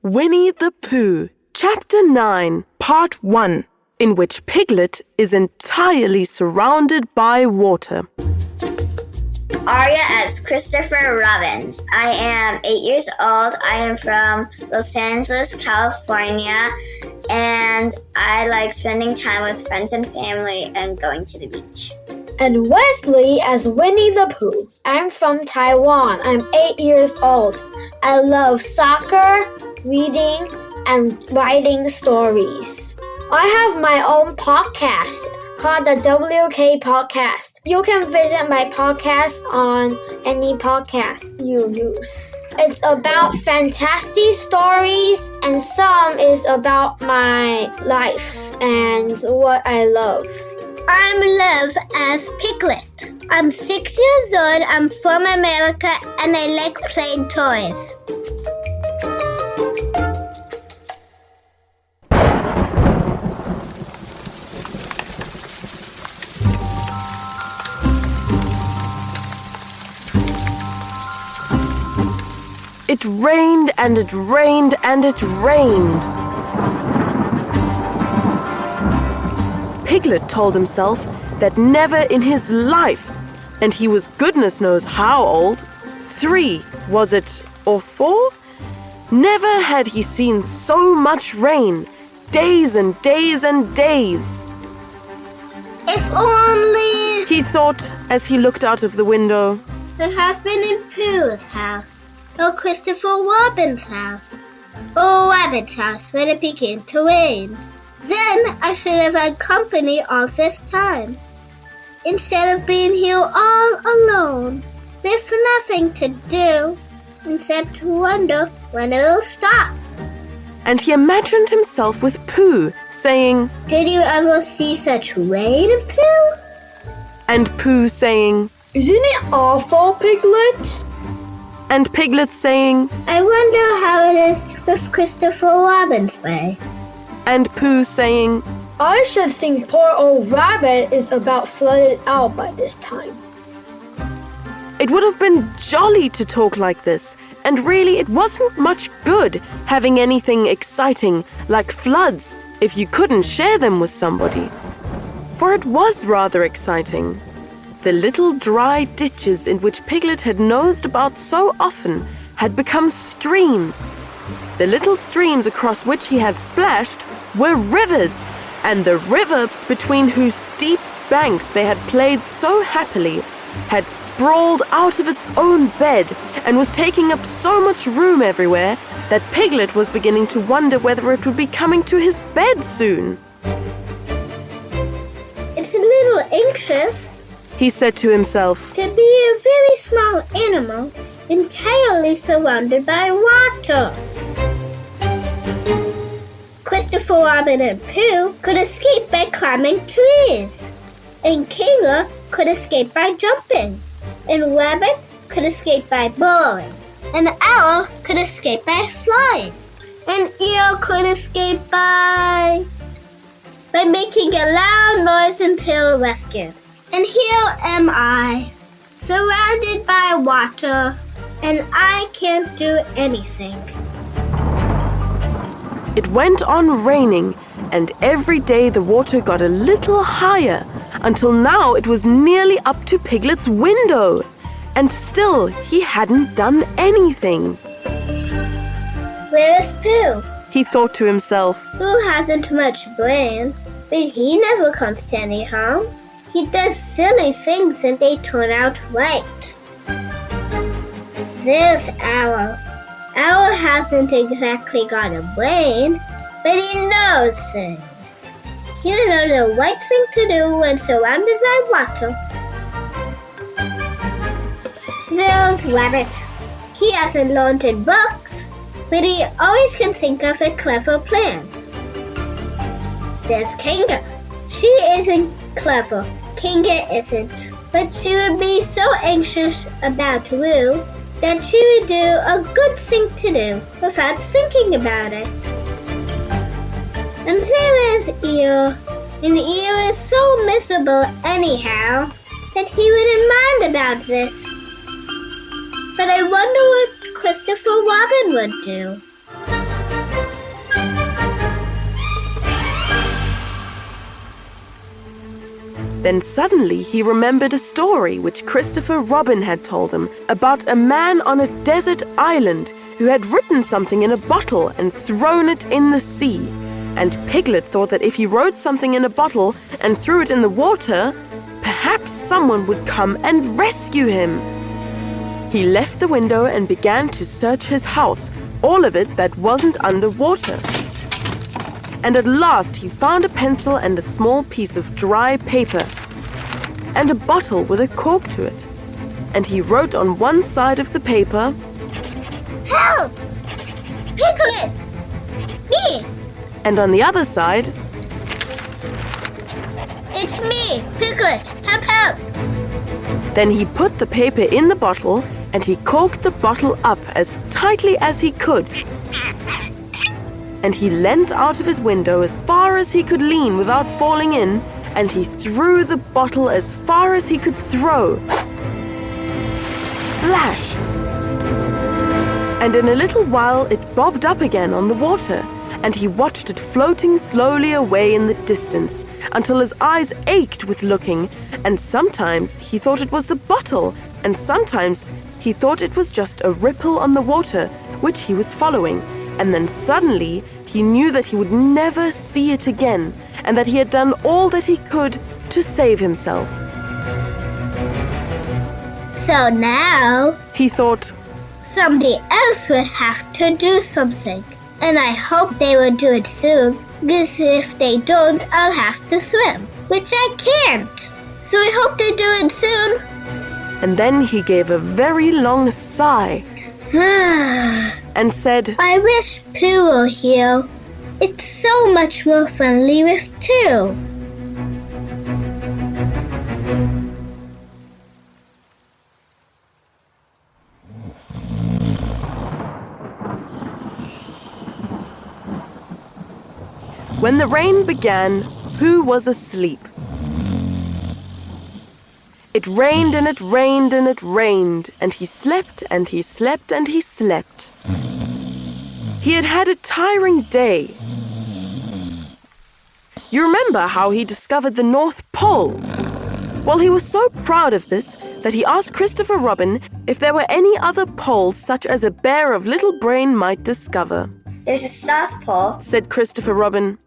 Winnie the Pooh, Chapter 9, Part 1, in which Piglet is entirely surrounded by water. Aria as Christopher Robin. I am 8 years old. I am from Los Angeles, California, and I like spending time with friends and family and going to the beach. And Wesley as Winnie the Pooh. I'm from Taiwan. I'm 8 years old. I love soccer, reading, and writing stories. I have my own podcast called the WK Podcast. You can visit my podcast on any podcast you use. It's about fantastic stories, and some is about my life and what I love. I'm Love as Piglet. I'm 6 years old, I'm from America, and I like playing toys. It rained and it rained and it rained. Piglet told himself that never in his life, and he was goodness knows how old, 3, was it, or 4? Never had he seen so much rain, days and days and days. If only He thought as he looked out of the window. I have been in Pooh's house, or Christopher Robin's house, or Rabbit's house when it began to rain. Then I should have had company all this time, instead of being here all alone, with nothing to do, except to wonder when it'll stop. And he imagined himself with Pooh, saying, Did you ever see such rain, Pooh? and Pooh saying, Isn't it awful, Piglet? and Piglet saying, I wonder how it is with Christopher Robin's way. and Pooh saying, I should think poor old Rabbit is about flooded out by this time. It would have been jolly to talk like this, and really it wasn't much good having anything exciting like floods if you couldn't share them with somebody. For it was rather exciting. The little dry ditches in which Piglet had nosed about so often had become streams. The little streams across which he had splashed were rivers, and the river between whose steep banks they had played so happily had sprawled out of its own bed and was taking up so much room everywhere that Piglet was beginning to wonder whether it would be coming to his bed soon. It's a little anxious He said to himself, to be a very small animal entirely surrounded by water. Christopher Robin and Pooh could escape by climbing trees, and Kanga could escape by jumping, and Rabbit could escape by burrowing, and Owl could escape by flying, and Eeyore could escape by making a loud noise until rescued. And here am I, surrounded by water, and I can't do anything. It went on raining, and every day the water got a little higher, until now it was nearly up to Piglet's window. And still he hadn't done anything. Where is Pooh? He thought to himself, Pooh hasn't much brain, but he never comes to any harm. He does silly things and they turn out right. There's Owl. Owl hasn't exactly got a brain, but he knows things. He'll know the right thing to do when surrounded by water. There's Rabbit. He hasn't learned in books, but he always can think of a clever plan. There's Kanga. She isn't clever. Kanga isn't. But she would be so anxious about Roo that she would do a good thing to do without thinking about it. And there is Eeyore. And Eeyore is so miserable anyhow that he wouldn't mind about this. But I wonder what Christopher Robin would do. Then suddenly he remembered a story which Christopher Robin had told him about a man on a desert island who had written something in a bottle and thrown it in the sea. And Piglet thought that if he wrote something in a bottle and threw it in the water, perhaps someone would come and rescue him. He left the window and began to search his house, all of it that wasn't underwater. And at last he found a pencil and a small piece of dry paper and a bottle with a cork to it. And he wrote on one side of the paper, Help! Piglet! Me! and on the other side, It's me, Piglet! Help, help! Then he put the paper in the bottle and he corked the bottle up as tightly as he could. And he leant out of his window as far as he could lean without falling in, and he threw the bottle as far as he could throw. Splash! And in a little while it bobbed up again on the water, and he watched it floating slowly away in the distance until his eyes ached with looking, and sometimes he thought it was the bottle, and sometimes he thought it was just a ripple on the water which he was following. And then suddenly he knew that he would never see it again, and that he had done all that he could to save himself. So now, He thought, somebody else would have to do something. And I hope they will do it soon, because if they don't, I'll have to swim, which I can't. So I hope they do it soon. and then he gave a very long sigh and said, I wish Pooh were here. It's so much more friendly with two. When the rain began, Pooh was asleep. It rained and it rained and it rained, and he slept and he slept and he slept. He had had a tiring day. You remember how he discovered the North Pole? Well, he was so proud of this that he asked Christopher Robin if there were any other poles such as a bear of little brain might discover. There's a South Pole. Said Christopher Robin.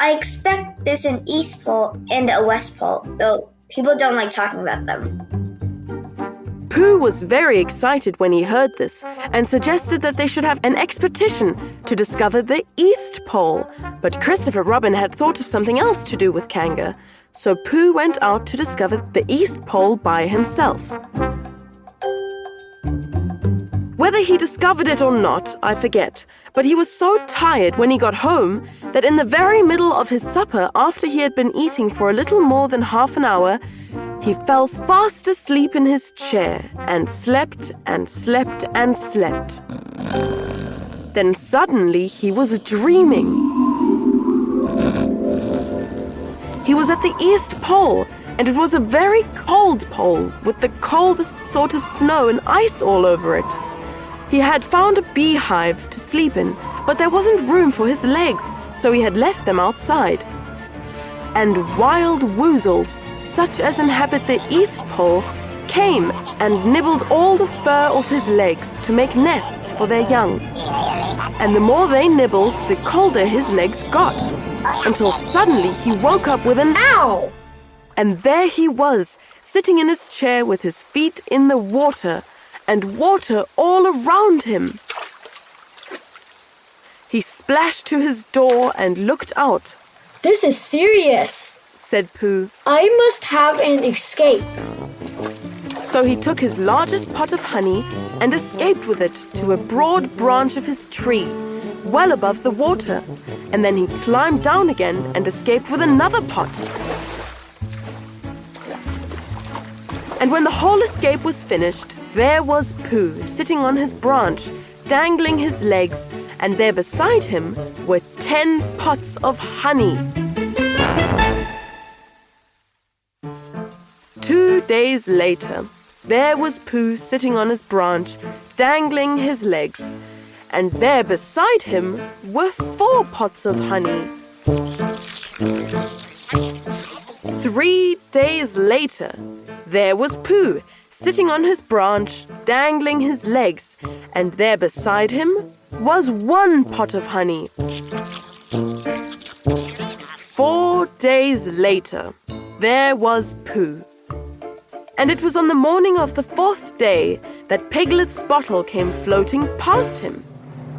I expect there's an East Pole and a West Pole, though people don't like talking about them. Pooh was very excited when he heard this and suggested that they should have an expedition to discover the East Pole. But Christopher Robin had thought of something else to do with Kanga, so Pooh went out to discover the East Pole by himself. Whether he discovered it or not, I forget, but he was so tired when he got home that in the very middle of his supper, after he had been eating for a little more than half an hour, he fell fast asleep in his chair and slept and slept and slept. Then suddenly he was dreaming. He was at the East Pole, and it was a very cold pole with the coldest sort of snow and ice all over it. He had found a beehive to sleep in, but there wasn't room for his legs, so he had left them outside. And wild woozles, such as inhabit the East Pole, came and nibbled all the fur off his legs to make nests for their young. And the more they nibbled, the colder his legs got, until suddenly he woke up with an ow! And there he was, sitting in his chair with his feet in the water, and water all around him. He splashed to his door and looked out. This is serious, said Pooh. I must have an escape. So he took his largest pot of honey and escaped with it to a broad branch of his tree, well above the water, and then he climbed down again and escaped with another pot. And when the whole escape was finished, there was Pooh sitting on his branch, dangling his legs, and there beside him were 10 pots of honey. 2 days later, there was Pooh sitting on his branch, dangling his legs, and there beside him were 4 pots of honey. 3 days later, there was Pooh, sitting on his branch, dangling his legs, and there beside him was 1 pot of honey. 4 days later, there was Pooh. And it was on the morning of the 4th day that Piglet's bottle came floating past him.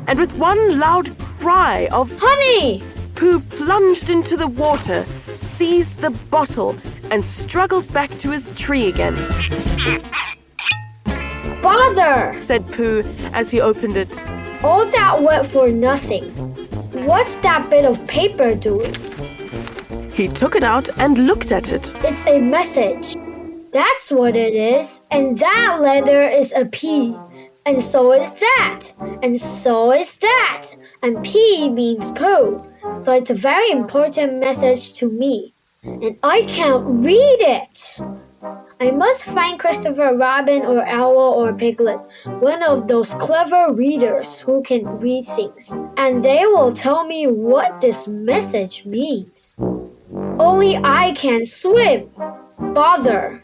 And with one loud cry of Honey! Pooh plunged into the water, seized the bottle, and struggled back to his tree again. Bother! Said Pooh as he opened it. All that went for nothing. What's that bit of paper doing? He took it out and looked at it. It's a message. That's what it is. And that letter is a P. And so is that. And so is that. And P means Pooh. So it's a very important message to me. And I can't read it. I must find Christopher Robin or Owl or Piglet, one of those clever readers who can read things. And they will tell me what this message means. Only I can't swim. Bother.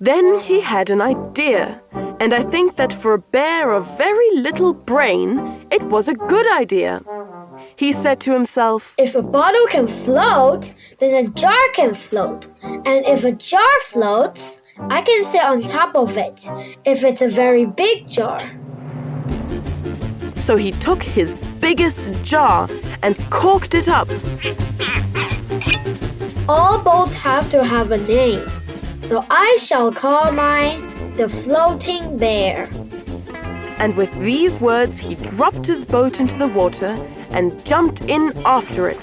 Then he had an idea, and I think that for a bear of very little brain, it was a good idea. He said to himself, If a bottle can float, then a jar can float. And if a jar floats, I can sit on top of it, if it's a very big jar. So he took his biggest jar and corked it up. All boats have to have a name, so I shall call mine the Floating Bear. And with these words, he dropped his boat into the water and jumped in after it.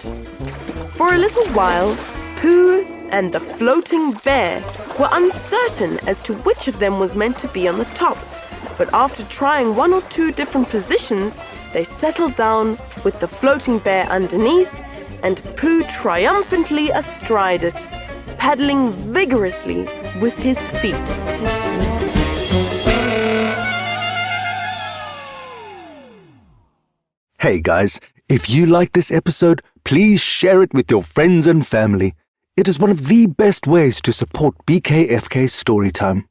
For a little while, Pooh and the floating bear were uncertain as to which of them was meant to be on the top. But after trying 1 or 2 different positions, they settled down with the floating bear underneath and Pooh triumphantly astride it, paddling vigorously with his feet. Hey guys, if you like this episode, please share it with your friends and family. It is one of the best ways to support BKFK Storytime.